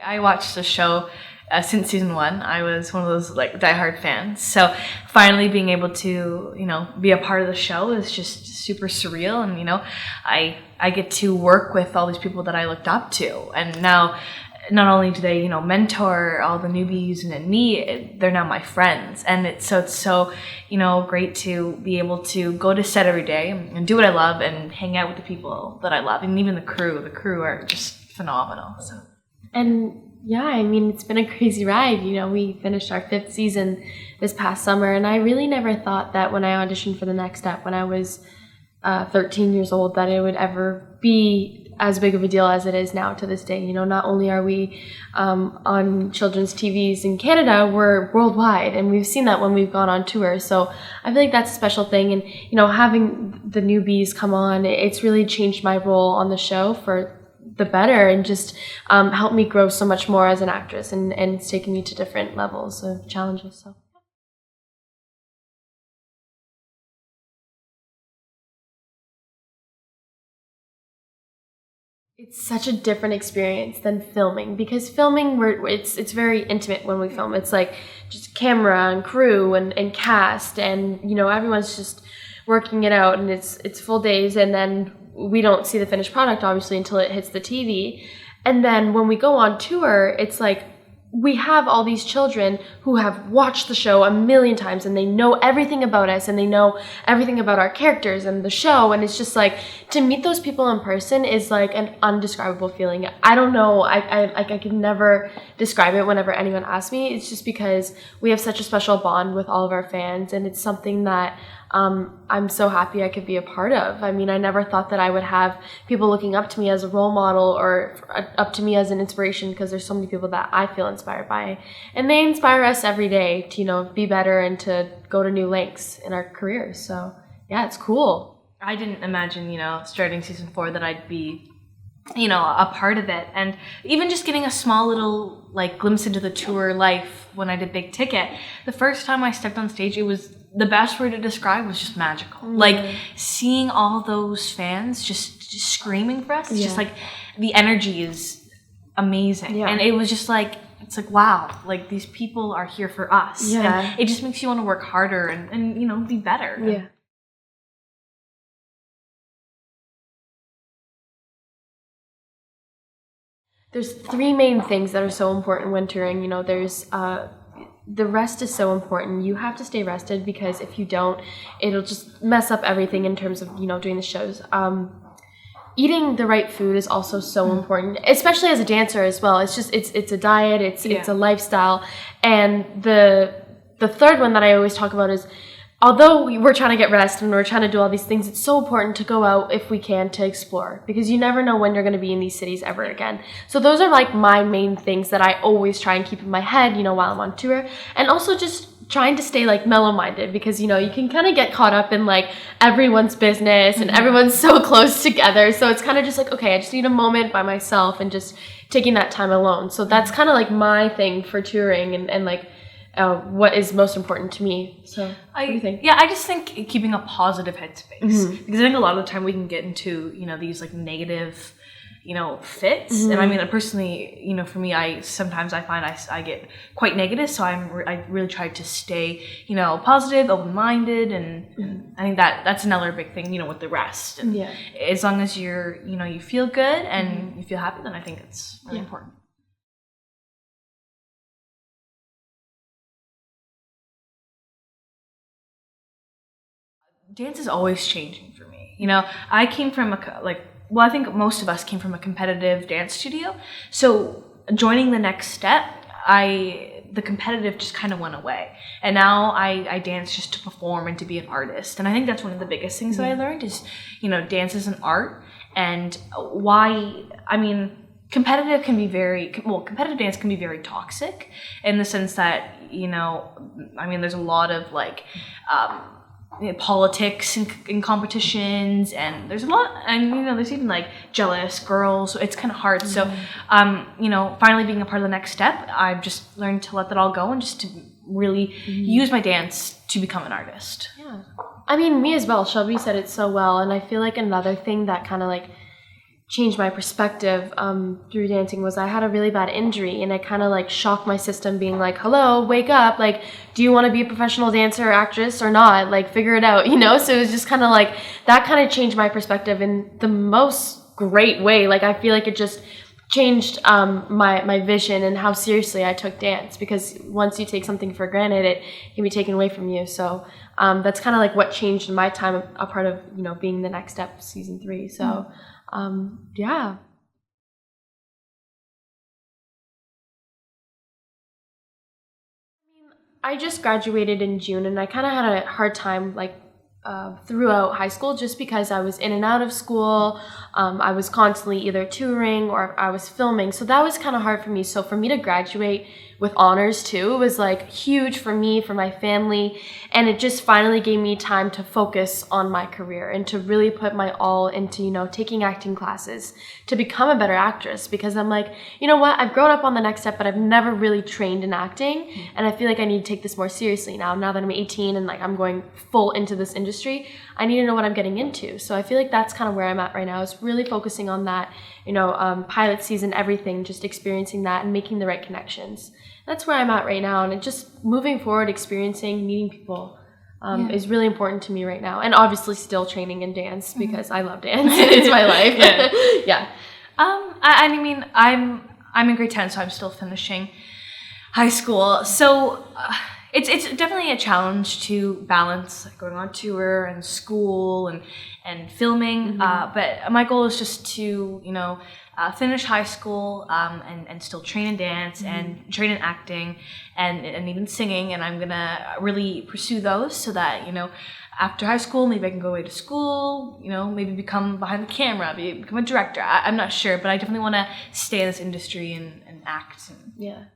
I watched the show since season 1. I was one of those like diehard fans. So finally being able to, be a part of the show is just super surreal. And, I get to work with all these people that I looked up to. And now not only do they, mentor all the newbies and me, they're now my friends. And it's so, great to be able to go to set every day and do what I love and hang out with the people that I love. And even the crew are just phenomenal. So. And yeah, I mean, it's been a crazy ride. We finished our 5th season this past summer, and I really never thought that when I auditioned for the next step, when I was 13 years old, that it would ever be as big of a deal as it is now to this day. Not only are we on children's TVs in Canada, we're worldwide, and we've seen that when we've gone on tour. So I feel like that's a special thing. And, having the newbies come on, it's really changed my role on the show for the better, and just helped me grow so much more as an actress, and it's taken me to different levels of challenges. So. It's such a different experience than filming, because filming, it's very intimate when we film. It's like just camera and crew and cast, and everyone's just working it out, and it's full days, and then we don't see the finished product obviously until it hits the TV. And then when we go on tour, it's like we have all these children who have watched the show a million times, and they know everything about us, and they know everything about our characters and the show. And it's just like, to meet those people in person is like an undescribable feeling. I don't know, I can never describe it whenever anyone asks me. It's just because we have such a special bond with all of our fans, and it's something that I'm so happy I could be a part of. I mean, I never thought that I would have people looking up to me as a role model, or up to me as an inspiration, because there's so many people that I feel inspired by. And they inspire us every day to, be better and to go to new lengths in our careers. So, yeah, it's cool. I didn't imagine, starting season 4 that I'd be, a part of it. And even just getting a small little, glimpse into the tour life when I did Big Ticket, the first time I stepped on stage, it was, the best word to describe was just magical. Mm. Seeing all those fans just screaming for us, it's just the energy is amazing. Yeah. And it was just it's wow, these people are here for us. Yeah. And it just makes you want to work harder and be better. Yeah. There's 3 main things that are so important when touring. There's the rest is so important. You have to stay rested, because if you don't, it'll just mess up everything in terms of, doing the shows. Eating the right food is also so important, especially as a dancer as well. It's just, it's a diet, it's a lifestyle. And the third one that I always talk about is, although we're trying to get rest and we're trying to do all these things, it's so important to go out if we can to explore, because you never know when you're going to be in these cities ever again. So those are my main things that I always try and keep in my head, while I'm on tour. And also just trying to stay mellow-minded, because you can kind of get caught up in everyone's business, and everyone's so close together. So it's kind of just okay, I just need a moment by myself and just taking that time alone. So that's kind of my thing for touring, and what is most important to me. So what do you think? Yeah, I just think keeping a positive headspace, because I think a lot of the time we can get into these negative fits. And I mean, personally, for me, I sometimes find I get quite negative, so I really try to stay positive, open-minded, and I think that's another big thing with the rest. And as long as you're you feel good and you feel happy, then I think it's really important. Dance is always changing for me. I came from I think most of us came from a competitive dance studio. So joining the next step, the competitive just kind of went away. And now I dance just to perform and to be an artist. And I think that's one of the biggest things that I learned is, dance is an art. And competitive dance can be very toxic, in the sense that, there's a lot of politics in competitions, and there's a lot, and there's even jealous girls, so it's kind of hard. So finally being a part of the next step, I've just learned to let that all go and just to really use my dance to become an artist. Yeah, I mean, me as well. Shelby said it so well, and I feel another thing that kind of changed my perspective through dancing was I had a really bad injury, and I kind of like shocked my system, being like, hello, wake up, like, do you want to be a professional dancer or actress or not? Like, figure it out, you know? So it was just kind of like, that kind of changed my perspective in the most great way. Like, I feel like it just changed my vision and how seriously I took dance, because once you take something for granted, it can be taken away from you. So that's kind of like what changed in my time, a part of, you know, being the next step, season 3. So yeah. I just graduated in June, and I kind of had a hard time, like, throughout high school, just because I was in and out of school. I was constantly either touring or I was filming, so that was kind of hard for me. So for me to graduate with honors too, it was like huge for me, for my family, and it just finally gave me time to focus on my career and to really put my all into, you know, taking acting classes to become a better actress, because I'm like, you know what, I've grown up on the next step, but I've never really trained in acting, and I feel like I need to take this more seriously now that I'm 18 and like I'm going full into this industry. I need to know what I'm getting into. So I feel like that's kind of where I'm at right now, is really focusing on that, you know, pilot season, everything, just experiencing that and making the right connections. That's where I'm at right now, and it just moving forward, experiencing, meeting people is really important to me right now, and obviously still training in dance, because I love dance. It's my life. Yeah. I mean, I'm in grade 10, so I'm still finishing high school. So it's definitely a challenge to balance, like, going on tour and school and filming. But my goal is just to, you know, finish high school and still train in dance and train in acting and even singing. And I'm going to really pursue those, so that, you know, after high school, maybe I can go away to school, you know, maybe become behind the camera, become a director. I'm not sure, but I definitely want to stay in this industry and act. Yeah.